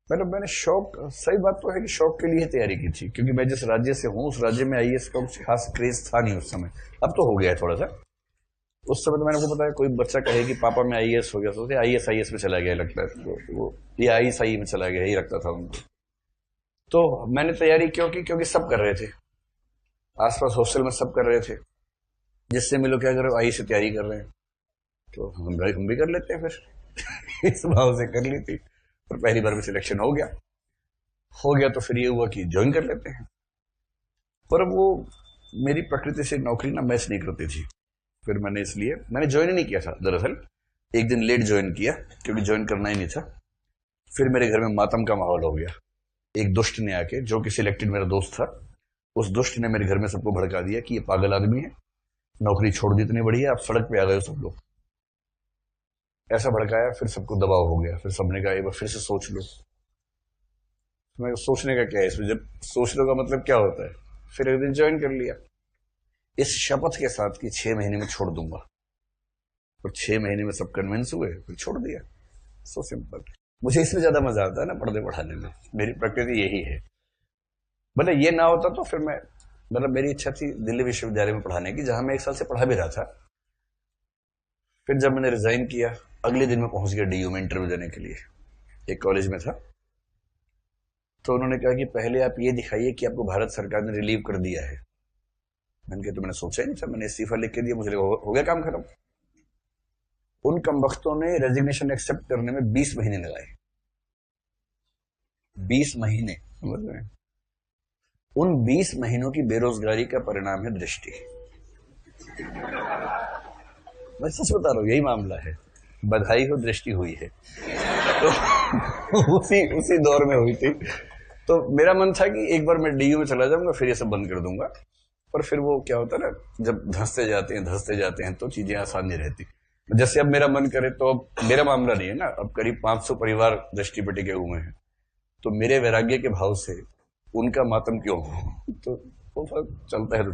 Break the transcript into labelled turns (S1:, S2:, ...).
S1: मैंने शौक, सही बात तो है कि शौक के लिए तैयारी की थी, क्योंकि मैं जिस राज्य से हूँ उस राज्य में आईएएस का कुछ खास क्रेज था नहीं उस समय। अब तो हो गया है थोड़ा सा। उस समय तो मैंने को पता है, कोई बच्चा कहे कि पापा मैं आईएएस हो गया, सोचते आईएएस में चला गया लगता है वो ये आईएसआई में चला गया, यही लगता था उनको। तो मैंने तैयारी क्यों की? क्योंकि सब कर रहे थे, आसपास हॉस्टल में सब कर रहे थे, जिससे मिलो क्या करो आई से तैयारी कर रहे हैं, तो हम भी कर लेते हैं फिर। इस भाव से कर ली थी, और पहली बार में सिलेक्शन हो गया तो फिर ये हुआ कि ज्वाइन कर लेते हैं। पर वो मेरी प्रकृति से नौकरी ना मैच नहीं करती थी, फिर मैंने ज्वाइन ही नहीं किया था दरअसल। एक दिन लेट ज्वाइन किया, क्योंकि ज्वाइन करना ही नहीं था। फिर मेरे घर में मातम का माहौल हो गया। एक दुष्ट ने आके, जो कि सिलेक्टेड मेरा दोस्त था, उस दुष्ट ने मेरे घर में सबको भड़का दिया कि ये पागल आदमी है, नौकरी छोड़ दी इतनी बढ़िया, आप सड़क पे आ गए हो सब लोग। ऐसा भड़काया, फिर सबको दबाव हो गया, फिर सबने कहा एक बार फिर से सोच लो। मैं सोचने का क्या है इसमें, जब सोच लो का मतलब क्या होता है। फिर एक दिन ज्वाइन कर लिया, इस शपथ के साथ कि 6 महीने में छोड़ दूंगा, और 6 महीने में सब कन्विंस हुए, फिर छोड़ दिया। So simple. मुझे इसमें ज्यादा मजा आता है ना पढ़ने पढ़ाने में, मेरी प्रकृति यही है। मतलब ये ना होता तो फिर मैं, मतलब मेरी इच्छा थी दिल्ली विश्वविद्यालय में पढ़ाने की, जहां मैं 1 साल से पढ़ा भी रहा था। फिर जब मैंने रिजाइन किया, अगले दिन मैं पहुंच गया डीयू में इंटरव्यू देने के लिए, एक कॉलेज में था। तो उन्होंने कहा कि पहले आप ये दिखाइए कि आपको भारत सरकार ने रिलीव कर दिया है। मैंने कहा तो मैंने सोचा ही नहीं था, मैंने इस्तीफा लिख के दिया, मुझे लगा हो गया काम खत्म। उन कमबख्तों ने रेजिग्नेशन एक्सेप्ट करने में 20 महीने लगाए। 20 महीने, समझ रहे हैं? उन 20 महीनों की बेरोजगारी का परिणाम है दृष्टि। मैं सच बता रहा हूं, यही मामला है। बधाई हो, दृष्टि हुई है। तो उसी दौर में हुई थी। तो मेरा मन था कि एक बार मैं डीयू में चला जाऊंगा, फिर ये सब बंद कर दूंगा। पर फिर वो क्या होता है ना, जब धंसते जाते हैं तो चीजें आसान नहीं रहती। जैसे अब मेरा मन करे, तो अब मेरा मामला नहीं है ना, अब करीब 500 परिवार दृष्टि पे टिके हुए हैं, तो मेरे वैराग्य के भाव से उनका मातम क्यों हो? तो वो चलता है।